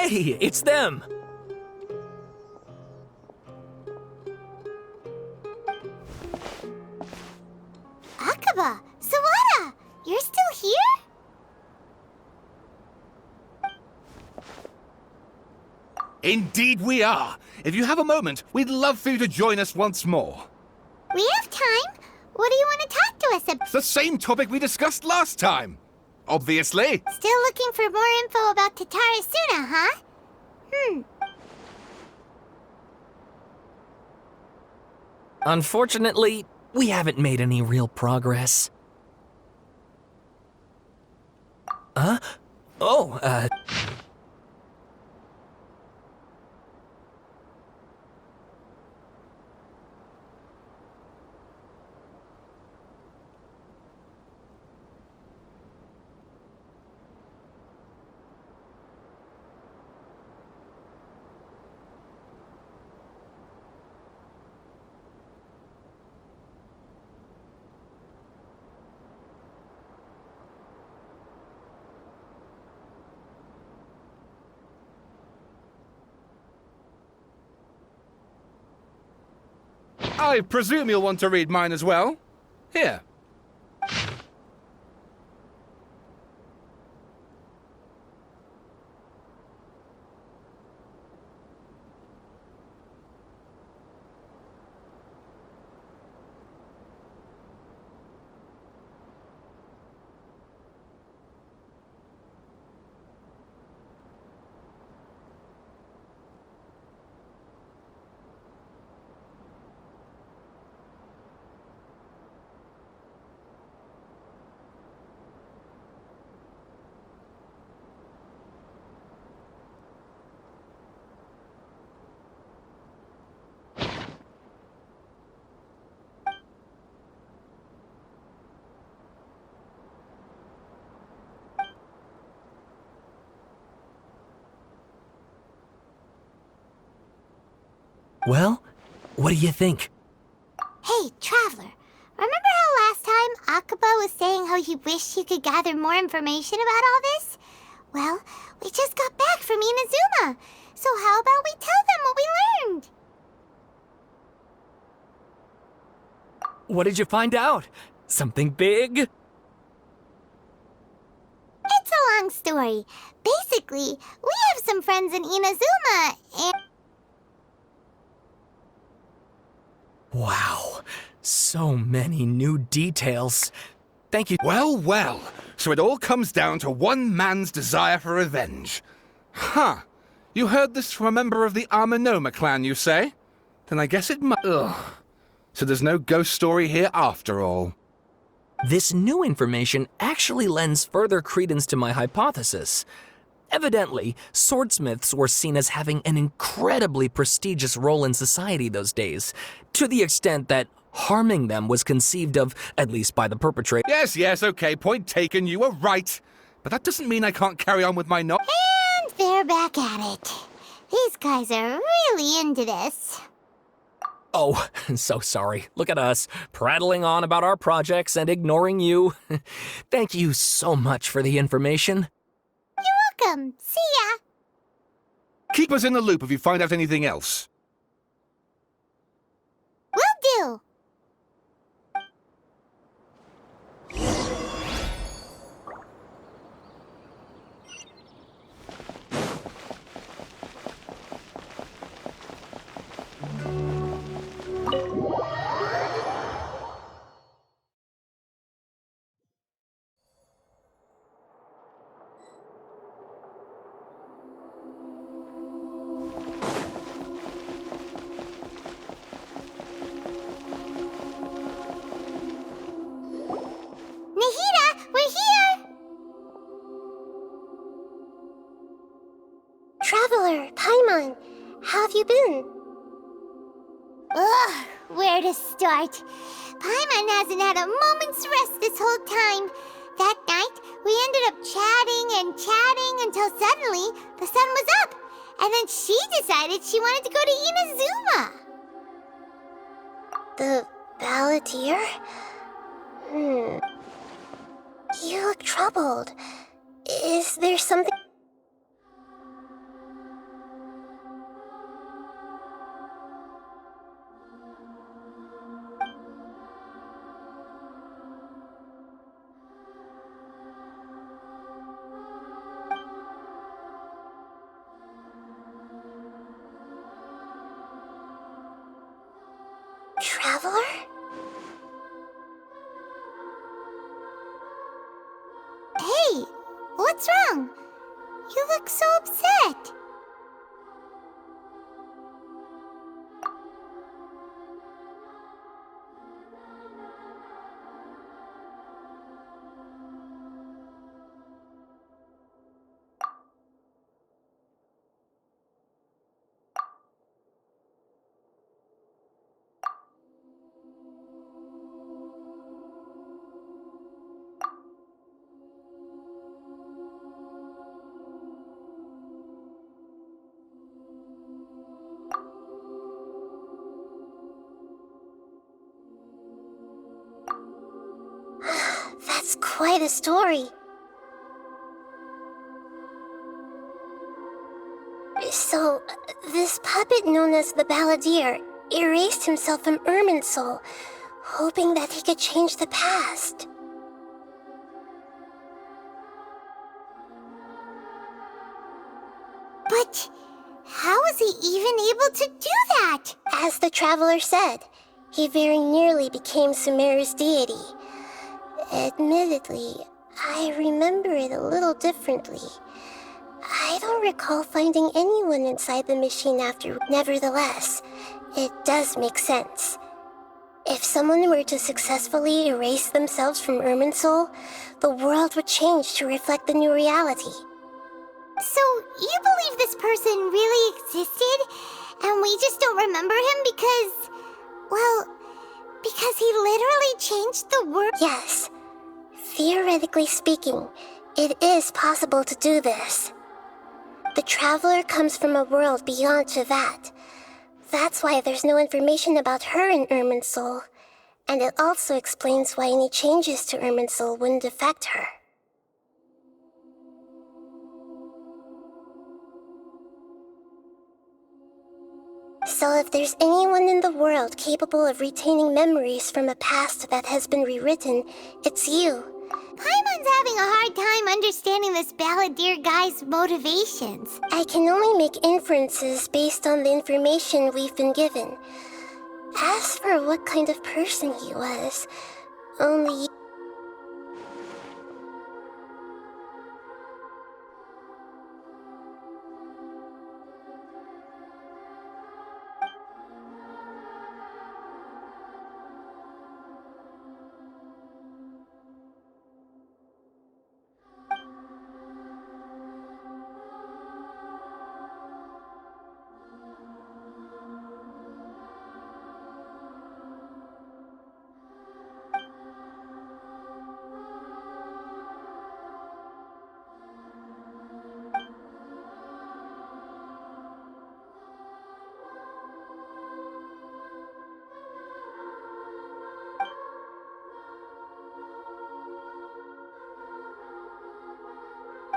Hey, it's them! Akaba! Sawara! You're still here? Indeed we are. If you have a moment, we'd love for you to join us once more. We have time. What do you want to talk to us about? It's the same topic we discussed last time. Obviously. Still looking for more info about Tatarasuna, huh? Unfortunately, we haven't made any real progress. Huh? Oh, I presume you'll want to read mine as well. Here. well, what do you think? Hey, Traveler. Remember how last time Akaba was saying how he wished he could gather more information about all this? Well, we just got back from Inazuma. So how about we tell them what we learned? What did you find out? Something big? It's a long story. Basically, we have some friends in Inazuma, and... Wow, so many new details. Thank you. Well, well. So it all comes down to one man's desire for revenge. Huh. You heard this from a member of the Amanoma clan, you say? Then I guess it must... Ugh. So there's no ghost story here after all. This new information actually lends further credence to my hypothesis. Evidently, swordsmiths were seen as having an incredibly prestigious role in society those days, to the extent that harming them was conceived of, at least by the perpetrator. Yes, okay, point taken, you were right. But that doesn't mean I can't carry on with my no- And they're back at it. These guys are really into this. Oh, so sorry. Look at us, prattling on about our projects and ignoring you. Thank you so much for the information. You're welcome. See ya. Keep us in the loop if you find out anything else. Will do. Nahida, we're here! Traveler, Paimon, how have you been? Ugh, where to start? Paimon hasn't had a moment's rest this whole time. That night, we ended up chatting and chatting until suddenly the sun was up. And then she decided she wanted to go to Inazuma. The balladeer? You look troubled. Is there something... That's quite a story. So, this puppet known as the Balladeer erased himself from Irminsul, hoping that he could change the past. But how was he even able to do that? As the traveler said, he very nearly became Sumeru's deity. Admittedly, I remember it a little differently. I don't recall finding anyone inside the machine after. Nevertheless, it does make sense. If someone were to successfully erase themselves from Irminsul, the world would change to reflect the new reality. So, you believe this person really existed, and we just don't remember him because... well, because he literally changed the world? Yes. Theoretically speaking, it is possible to do this. The traveler comes from a world beyond to that. That's why there's no information about her in Irminsul, and it also explains why any changes to Irminsul wouldn't affect her. So if there's anyone in the world capable of retaining memories from a past that has been rewritten, it's you. Paimon's having a hard time understanding this Balladeer guy's motivations. I can only make inferences based on the information we've been given. As for what kind of person he was, only you...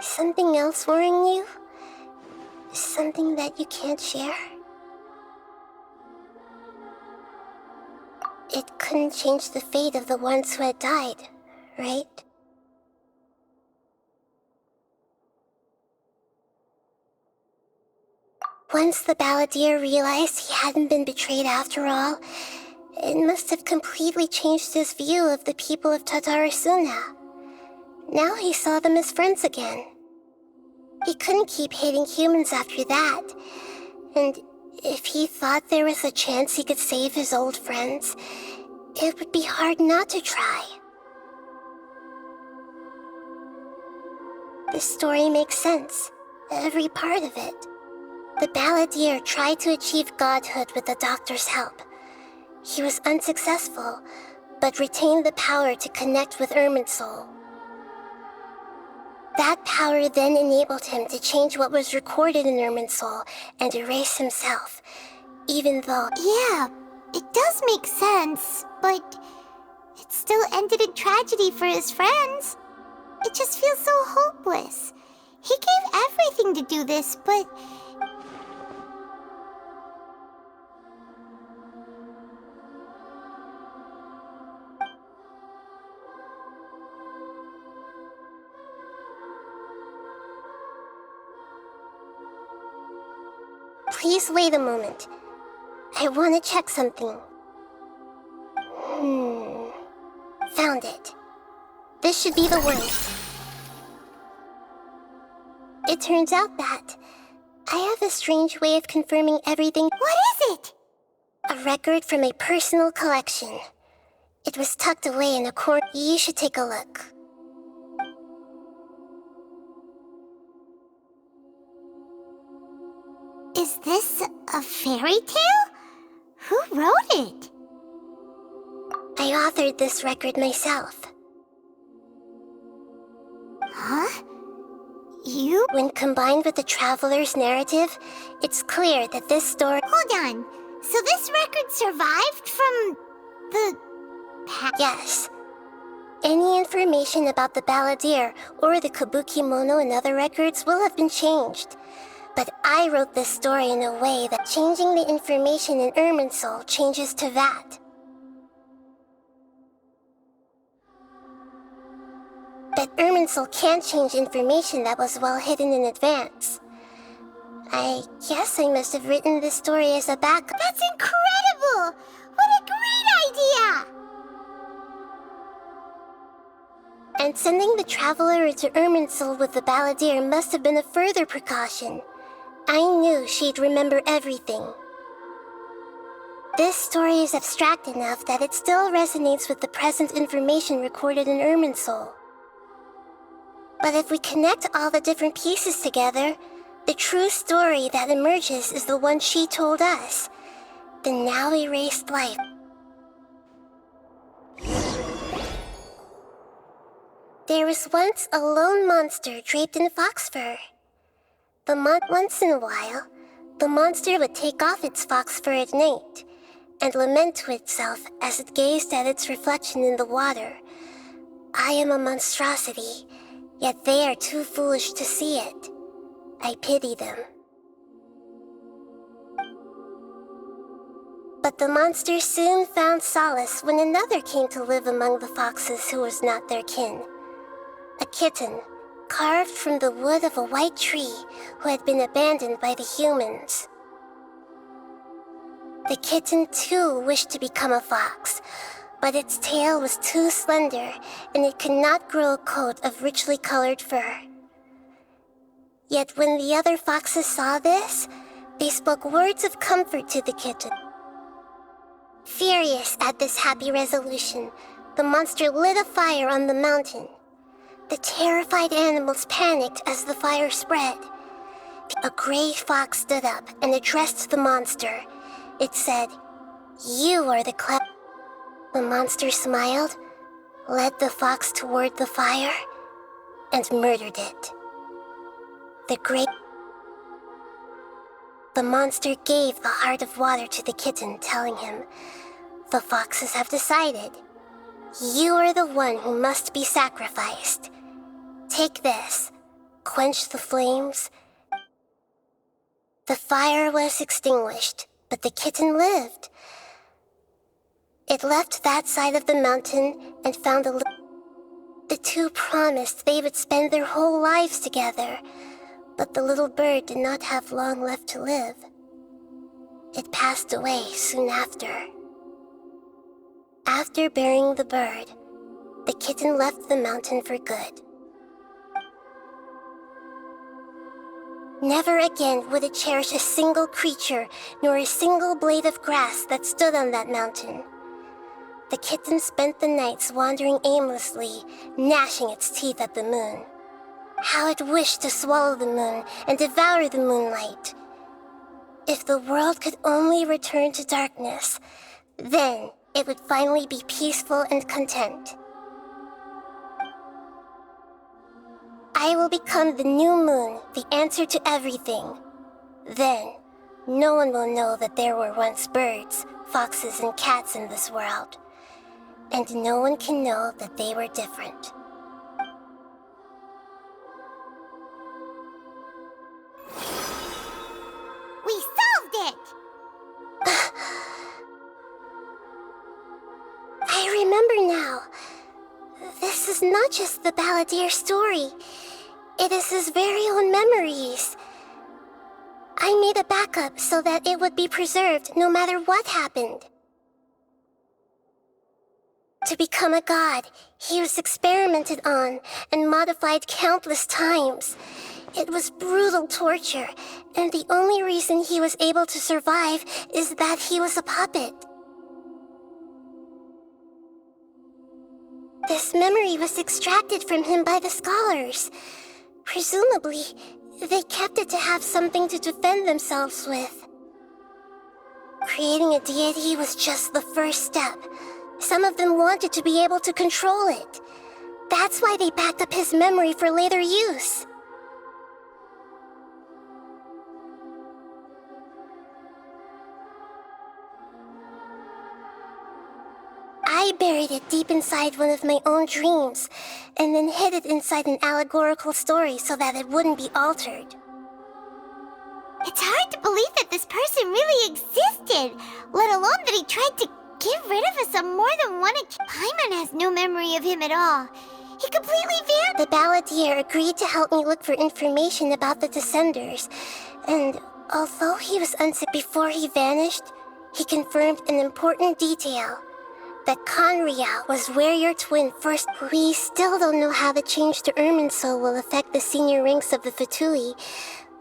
Something else worrying you? Something that you can't share? It couldn't change the fate of the ones who had died, right? Once the Balladeer realized he hadn't been betrayed after all, it must have completely changed his view of the people of Tatarasuna. Now he saw them as friends again. He couldn't keep hating humans after that. And if he thought there was a chance he could save his old friends, it would be hard not to try. The story makes sense, every part of it. The Balladeer tried to achieve godhood with the doctor's help. He was unsuccessful, but retained the power to connect with Irminsul. That power then enabled him to change what was recorded in Irminsul and erase himself, even though... Yeah, it does make sense, but it still ended in tragedy for his friends. It just feels so hopeless. He gave everything to do this, but... Please wait a moment. I want to check something. Found it. This should be the one. It turns out that I have a strange way of confirming everything. What is it? A record from a personal collection. It was tucked away in a corner. You should take a look. Is this a fairy tale? Who wrote it? I authored this record myself. Huh? You? When combined with the traveler's narrative, it's clear that this story... Hold on. So this record survived from the... Yes. Any information about the balladeer or the Kabukimono and other records will have been changed. But I wrote this story in a way that changing the information in Irminsul changes to that. But Irminsul can't change information that was well hidden in advance. I guess I must have written this story as a backup. That's incredible! What a great idea! And sending the traveler into Irminsul with the balladeer must have been a further precaution. I knew she'd remember everything. This story is abstract enough that it still resonates with the present information recorded in Irminsul. But if we connect all the different pieces together, the true story that emerges is the one she told us, the now erased life. There was once a lone monster draped in fox fur. Once in a while, the monster would take off its fox fur at night and lament to itself as it gazed at its reflection in the water. I am a monstrosity, yet they are too foolish to see it. I pity them. But the monster soon found solace when another came to live among the foxes who was not their kin. A kitten, carved from the wood of a white tree who had been abandoned by the humans. The kitten too wished to become a fox, but its tail was too slender and it could not grow a coat of richly colored fur. Yet when the other foxes saw this, they spoke words of comfort to the kitten. Furious at this happy resolution, the monster lit a fire on the mountain. The terrified animals panicked as the fire spread. A gray fox stood up and addressed the monster. It said, "You are the The monster smiled, led the fox toward the fire, and murdered it. The monster gave the heart of water to the kitten, telling him, "The foxes have decided. You are the one who must be sacrificed. Take this, quench the flames." The fire was extinguished, but the kitten lived. It left that side of the mountain and found The two promised they would spend their whole lives together, but the little bird did not have long left to live. It passed away soon after. After burying the bird, the kitten left the mountain for good. Never again would it cherish a single creature nor a single blade of grass that stood on that mountain. The kitten spent the nights wandering aimlessly, gnashing its teeth at the moon. How it wished to swallow the moon and devour the moonlight. If the world could only return to darkness, then it would finally be peaceful and content. I will become the new moon, the answer to everything. Then, no one will know that there were once birds, foxes, and cats in this world. And no one can know that they were different. We solved it! I remember now. This is not just the balladeer's story. It is his very own memories. I made a backup so that it would be preserved no matter what happened. To become a god, he was experimented on and modified countless times. It was brutal torture, and the only reason he was able to survive is that he was a puppet. This memory was extracted from him by the scholars. Presumably, they kept it to have something to defend themselves with. Creating a deity was just the first step. Some of them wanted to be able to control it. That's why they backed up his memory for later use. I buried it deep inside one of my own dreams, and then hid it inside an allegorical story so that it wouldn't be altered. It's hard to believe that this person really existed, let alone that he tried to get rid of us on more than one occasion. Paimon has no memory of him at all. He completely vanished. The balladeer agreed to help me look for information about the Descenders, and although he was unsick before he vanished, he confirmed an important detail. That Conria was where your twin first... We still don't know how the change to Irminsul will affect the senior ranks of the Fatui,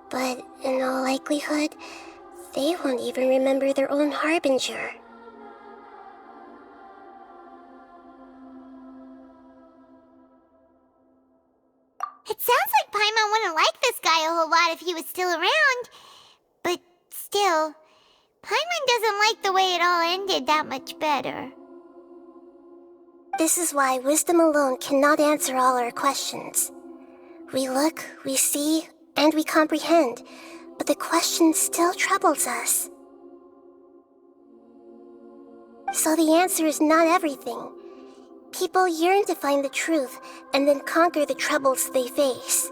but in all likelihood, they won't even remember their own Harbinger. It sounds like Paimon wouldn't like this guy a whole lot if he was still around. But still, Paimon doesn't like the way it all ended that much better. This is why wisdom alone cannot answer all our questions. We look, we see, and we comprehend, but the question still troubles us. So the answer is not everything. People yearn to find the truth and then conquer the troubles they face.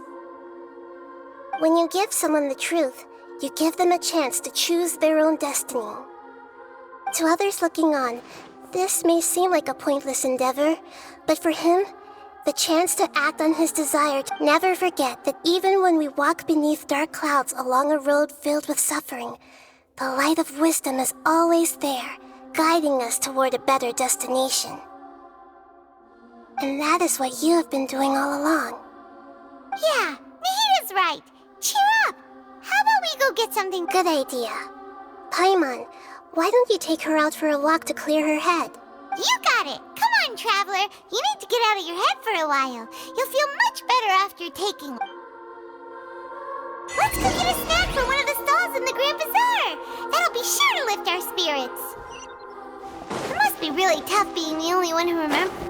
When you give someone the truth, you give them a chance to choose their own destiny. To others looking on, this may seem like a pointless endeavor, but for him, the chance to act on his desire to never forget that even when we walk beneath dark clouds along a road filled with suffering, the light of wisdom is always there, guiding us toward a better destination. And that is what you have been doing all along. Yeah, Nahida's right. Cheer up. How about we go get something? Good idea. Paimon, why don't you take her out for a walk to clear her head? You got it. Come on, Traveler. You need to get out of your head for a while. You'll feel much better after taking... Let's go get a snack from one of the stalls in the Grand Bazaar. That'll be sure to lift our spirits. It must be really tough being the only one who remembers.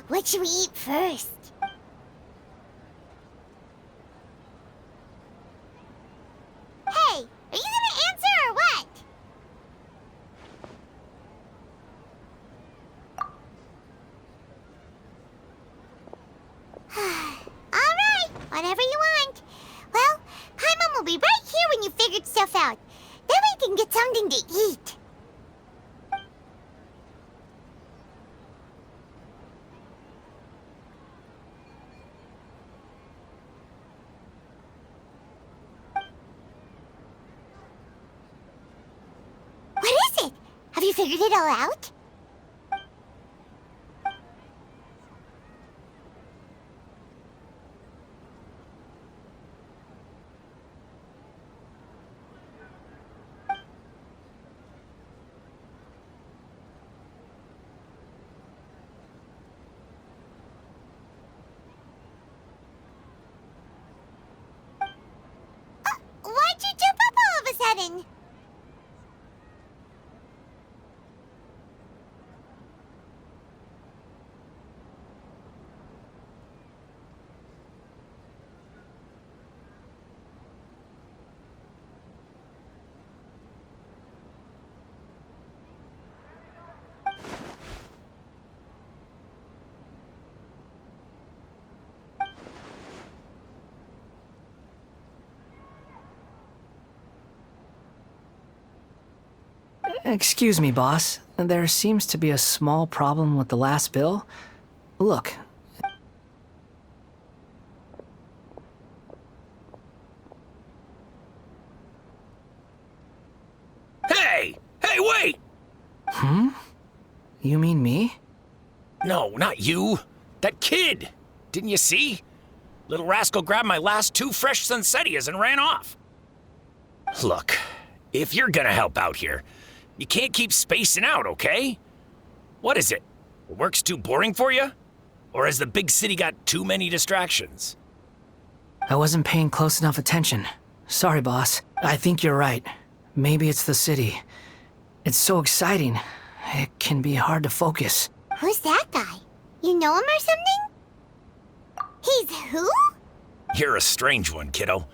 What should we eat first? Hey, are you gonna answer or what? Alright, whatever you want. Well, Paimon will be right here when you figured stuff out. Then we can get something to eat. Have you figured it all out? sudden. Excuse me, boss. There seems to be a small problem with the last bill. Look. Hey! Hey, wait! You mean me? No, not you. That kid! Didn't you see? Little rascal grabbed my last 2 fresh Sunsettias and ran off. Look, if you're gonna help out here, you can't keep spacing out, okay? What is it? Work's too boring for you? Or has the big city got too many distractions? I wasn't paying close enough attention. Sorry, boss. I think you're right. Maybe it's the city. It's so exciting. It can be hard to focus. Who's that guy? You know him or something? He's who? You're a strange one, kiddo.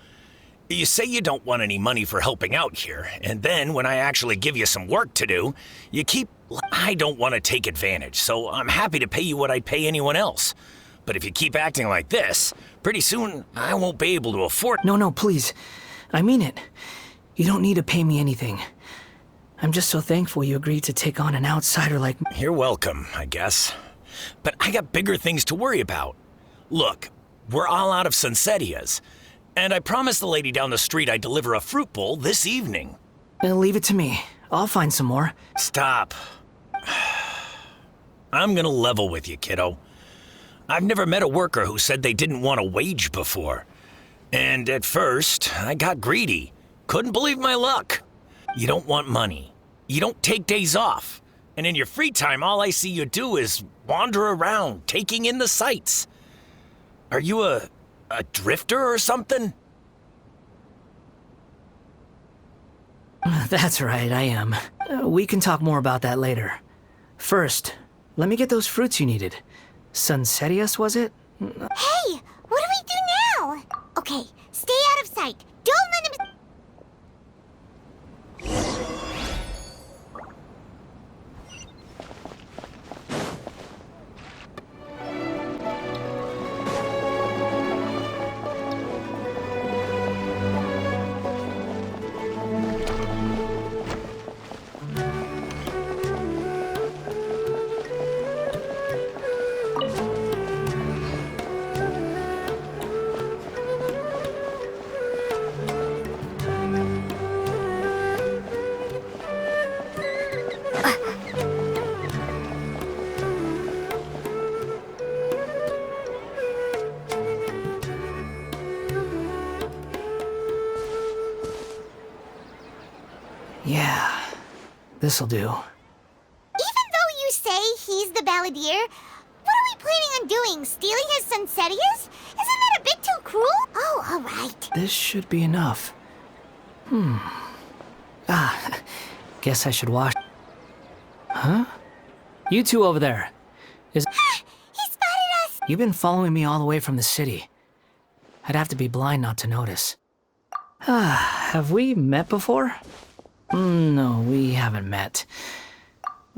You say you don't want any money for helping out here, and then when I actually give you some work to do, you keep... I don't want to take advantage, so I'm happy to pay you what I'd pay anyone else. But if you keep acting like this, pretty soon I won't be able to afford... No, please. I mean it. You don't need to pay me anything. I'm just so thankful you agreed to take on an outsider like me. You're welcome, I guess. But I got bigger things to worry about. Look, we're all out of Sunsettias. And I promised the lady down the street I'd deliver a fruit bowl this evening. Leave it to me. I'll find some more. Stop. I'm gonna level with you, kiddo. I've never met a worker who said they didn't want a wage before. And at first, I got greedy. Couldn't believe my luck. You don't want money. You don't take days off. And in your free time, all I see you do is wander around, taking in the sights. Are you a drifter or something? That's right, I am. We can talk more about that later. First, let me get those fruits you needed. Sunsettias, was it? Hey, what do we do now? Okay, stay out of sight. Don't let him... Yeah, this'll do. Even though you say he's the balladeer, what are we planning on doing? Stealing his Sunsettias? Isn't that a bit too cruel? Oh, all right. This should be enough. Guess I should wash... Huh? You two over there. He spotted us! You've been following me all the way from the city. I'd have to be blind not to notice. Have we met before? No, we haven't met.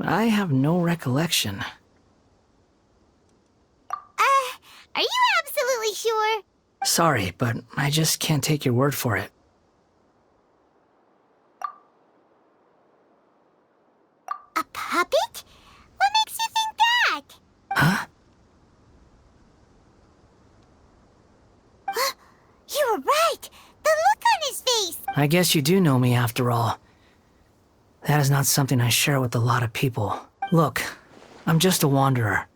I have no recollection. Are you absolutely sure? Sorry, but I just can't take your word for it. A puppet? What makes you think that? Huh? You were right! The look on his face! I guess you do know me after all. That is not something I share with a lot of people. Look, I'm just a wanderer.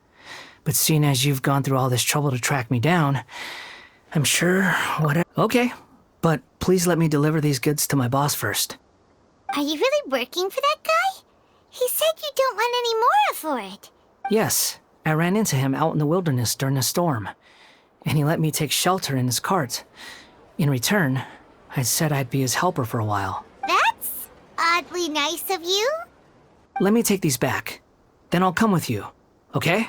But seeing as you've gone through all this trouble to track me down, I'm sure whatever... Okay, but please let me deliver these goods to my boss first. Are you really working for that guy? He said you don't want any more for it. Yes, I ran into him out in the wilderness during a storm, and he let me take shelter in his cart. In return, I said I'd be his helper for a while. That's oddly nice of you. Let me take these back. Then I'll come with you, okay?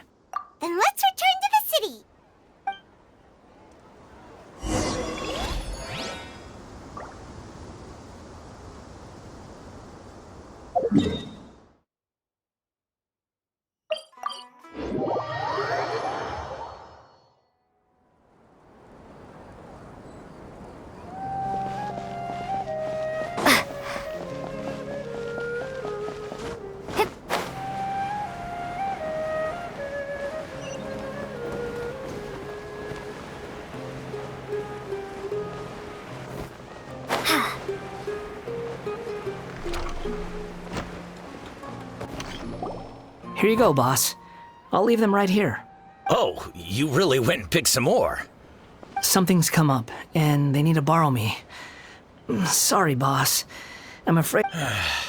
Then let's return to the city. Here you go, boss. I'll leave them right here. Oh, you really went and picked some more. Something's come up, and they need to borrow me. Sorry, boss. I'm afraid... I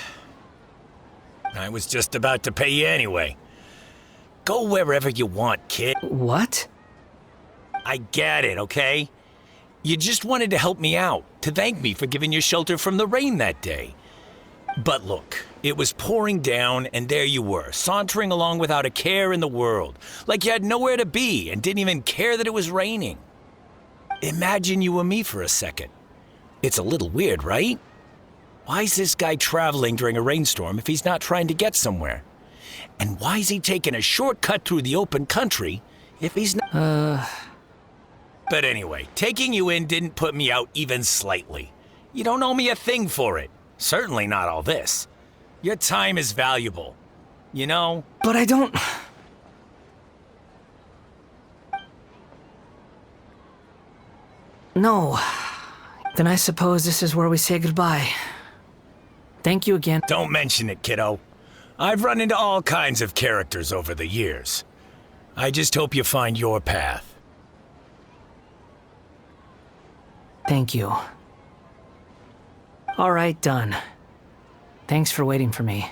was just about to pay you anyway. Go wherever you want, kid. What? I get it, okay? You just wanted to help me out, to thank me for giving you shelter from the rain that day. But look, it was pouring down, and there you were, sauntering along without a care in the world, like you had nowhere to be and didn't even care that it was raining. Imagine you were me for a second. It's a little weird, right? Why is this guy traveling during a rainstorm if he's not trying to get somewhere? And why is he taking a shortcut through the open country if he's not... But anyway, taking you in didn't put me out even slightly. You don't owe me a thing for it. Certainly not all this. Your time is valuable. You know? But I don't... No. Then I suppose this is where we say goodbye. Thank you again. Don't mention it, kiddo. I've run into all kinds of characters over the years. I just hope you find your path. Thank you. All right, done. Thanks for waiting for me.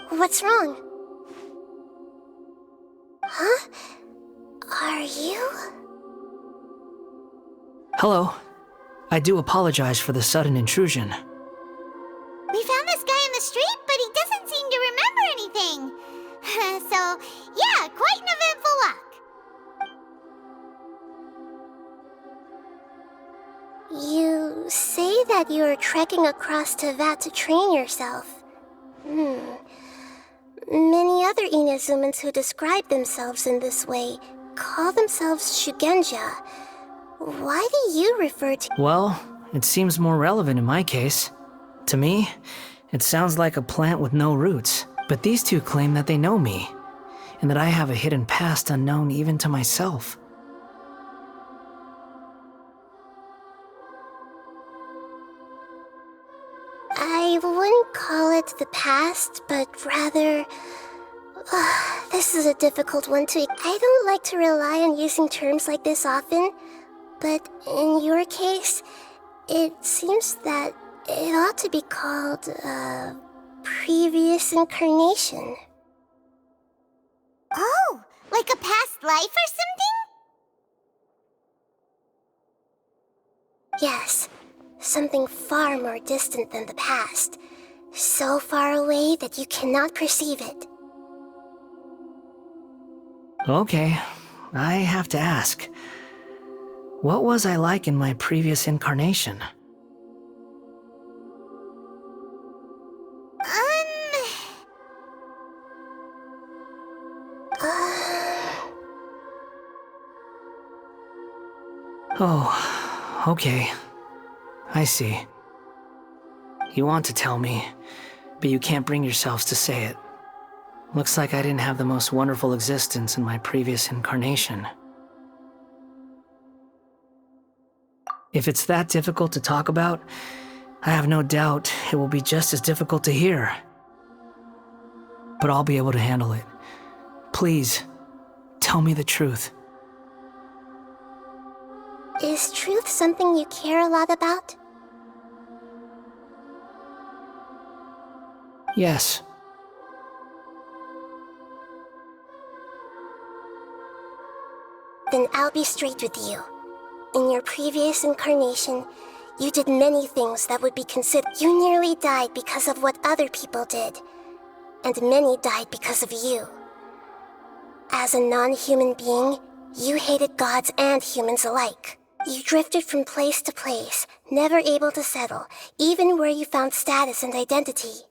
What's wrong? Huh? Are you? Hello. I do apologize for the sudden intrusion. We found this guy in the street, but he doesn't seem to remember anything. So, yeah, quite an eventful walk. You say that you are trekking across Teyvat to train yourself. Many other Inazumans who describe themselves in this way call themselves Shugenja. Why do you refer to... Well, it seems more relevant in my case. To me, it sounds like a plant with no roots. But these two claim that they know me, and that I have a hidden past unknown even to myself. I wouldn't call it the past, but rather... this is a difficult one to... I don't like to rely on using terms like this often, but in your case, it seems that it ought to be called, previous incarnation. Oh, like a past life or something? Yes, something far more distant than the past. So far away that you cannot perceive it. Okay, I have to ask. What was I like in my previous incarnation? Oh, okay. I see. You want to tell me, but you can't bring yourselves to say it. Looks like I didn't have the most wonderful existence in my previous incarnation. If it's that difficult to talk about, I have no doubt it will be just as difficult to hear. But I'll be able to handle it. Please, tell me the truth. Is truth something you care a lot about? Yes. Then I'll be straight with you. In your previous incarnation, you did many things that would be considered. You nearly died because of what other people did, and many died because of you. As a non-human being, you hated gods and humans alike. You drifted from place to place, never able to settle, even where you found status and identity.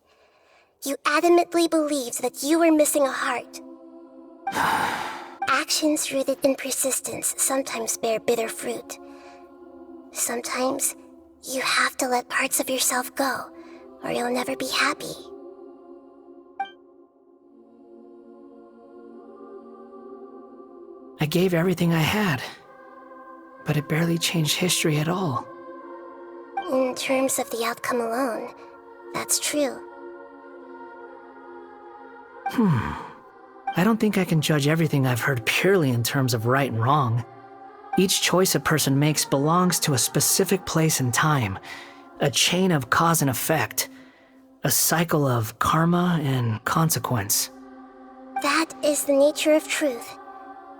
You adamantly believed that you were missing a heart. Actions rooted in persistence sometimes bear bitter fruit. Sometimes, you have to let parts of yourself go, or you'll never be happy. I gave everything I had, but it barely changed history at all. In terms of the outcome alone, that's true. I don't think I can judge everything I've heard purely in terms of right and wrong. Each choice a person makes belongs to a specific place and time, a chain of cause and effect, a cycle of karma and consequence. That is the nature of truth.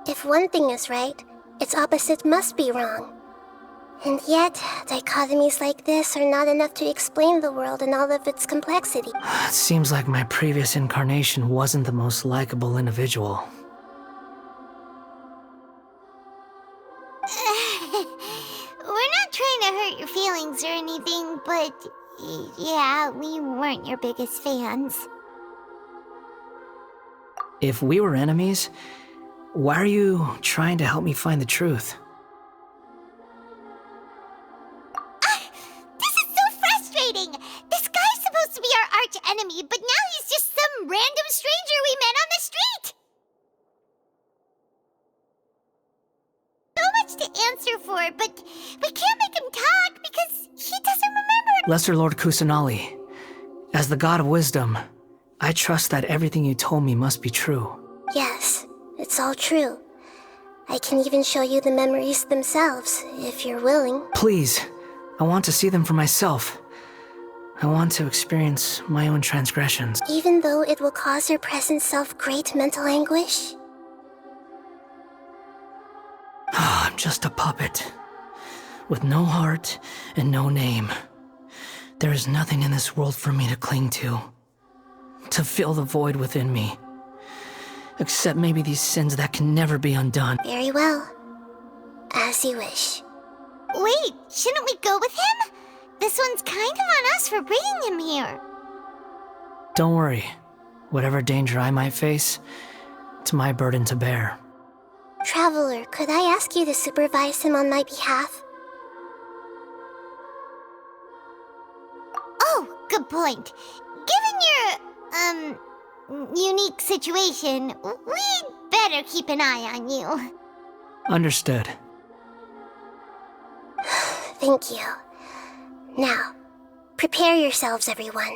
If one thing is right, its opposite must be wrong. And yet, dichotomies like this are not enough to explain the world in all of its complexity. It seems like my previous incarnation wasn't the most likable individual. We're not trying to hurt your feelings or anything, but yeah, we weren't your biggest fans. If we were enemies, why are you trying to help me find the truth? This is so frustrating! This guy's supposed to be our arch enemy, but now he's just some random stranger we met on the street! So much to answer for, but we can't make him talk because he doesn't remember. Lesser Lord Kusanali, as the god of wisdom, I trust that everything you told me must be true. Yes, it's all true. I can even show you the memories themselves, if you're willing. Please, I want to see them for myself. I want to experience my own transgressions. Even though it will cause your present self great mental anguish? I'm just a puppet, with no heart and no name. There is nothing in this world for me to cling to fill the void within me. Except maybe these sins that can never be undone. Very well. As you wish. Wait, shouldn't we go with him? This one's kind of on us for bringing him here. Don't worry. Whatever danger I might face, it's my burden to bear. Traveler, could I ask you to supervise him on my behalf? Oh, good point. Given your, unique situation, we'd better keep an eye on you. Understood. Thank you. Now, prepare yourselves, everyone.